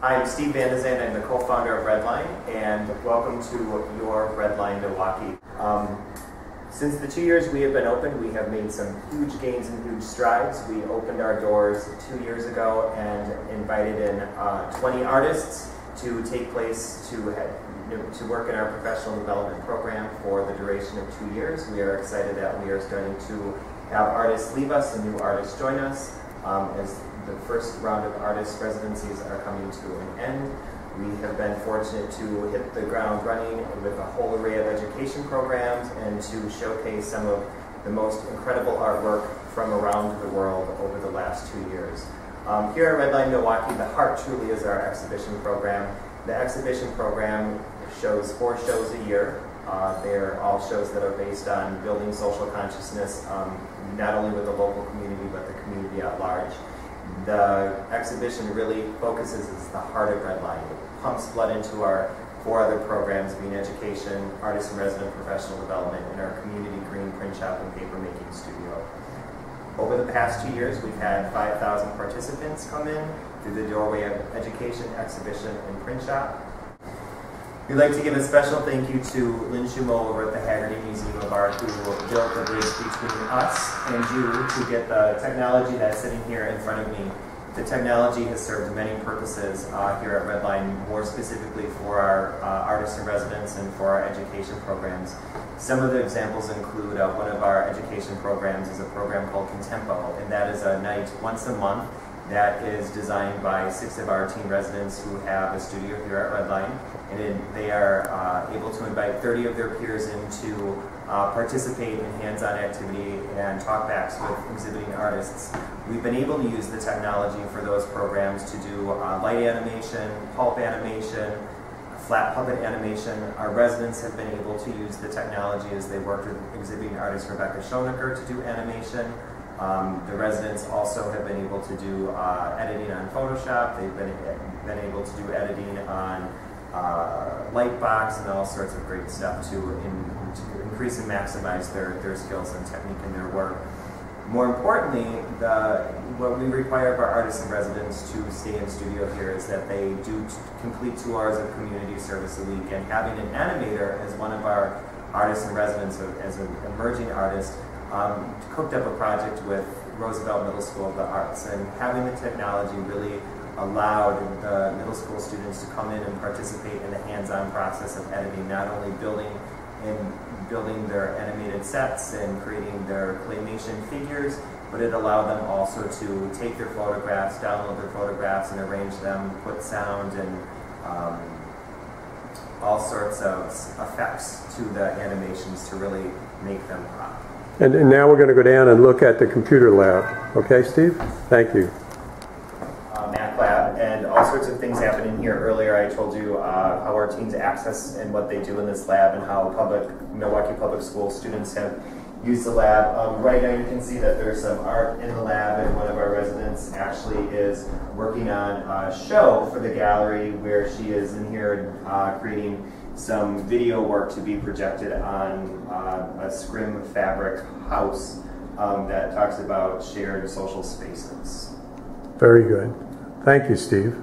I'm Steve Van de Zandt. I'm the co-founder of Redline, and welcome to your Redline Milwaukee. Since the 2 years we have been open, we have made some huge gains and huge strides. We opened our doors 2 years ago and invited in 20 artists to take place to work in our professional development program for the duration of 2 years. We are excited that we are starting to have artists leave us and new artists join us as the first round of artist residencies are coming to an end. We have been fortunate to hit the ground running with a whole array of education programs and to showcase some of the most incredible artwork from around the world over the last 2 years. Here at Redline Milwaukee, the heart truly is our exhibition program. The exhibition program shows 4 shows a year. They're all shows that are based on building social consciousness, not only with the local community, but the community at large. The exhibition really focuses as the heart of Redline. It pumps blood into our 4 other programs, being education, artist in resident professional development, and our community green print shop and paper making studio. Over the past 2 years, we've had 5,000 participants come in through the doorway of education, exhibition, and print shop. We'd like to give a special thank you to Lynn Shumo over at the Haggerty Museum of Art, who built the bridge between us and you to get the technology that's sitting here in front of me. The technology has served many purposes here at Redline, more specifically for our artists in residence and for our education programs. Some of the examples include one of our education programs is a program called Contempo, and that is a night once a month that is designed by 6 of our teen residents who have a studio here at Redline, and they are able to invite 30 of their peers in to participate in hands-on activity and talkbacks with exhibiting artists. We've been able to use the technology for those programs to do light animation, pulp animation, flat puppet animation. Our residents have been able to use the technology as they worked with exhibiting artist Rebecca Schoenecker to do animation. The residents also have been able to do editing on Photoshop. They've been able to do editing on Lightbox and all sorts of great stuff to increase and maximize their skills and technique in their work. More importantly, what we require of our artists and residents to stay in studio here is that they do complete 2 hours of community service a week, and having an animator as one of our artists and residents, as an emerging artist, cooked up a project with Roosevelt Middle School of the Arts, and having the technology really allowed the middle school students to come in and participate in the hands-on process of editing, not only building their animated sets and creating their claymation figures, but it allowed them also to take their photographs, download their photographs, and arrange them, put sound and all sorts of effects to the animations to really make them pop. And now we're going to go down and look at the computer lab. Okay, Steve? Thank you. Mac Lab, and all sorts of things happen in here. Earlier I told you how our teams access and what they do in this lab, and how Milwaukee Public School students have used the lab. Right now you can see that there's some art in the lab, and one of our residents actually is working on a show for the gallery where she is in here creating some video work to be projected on a scrim fabric house that talks about shared social spaces. Very good. Thank you, Steve.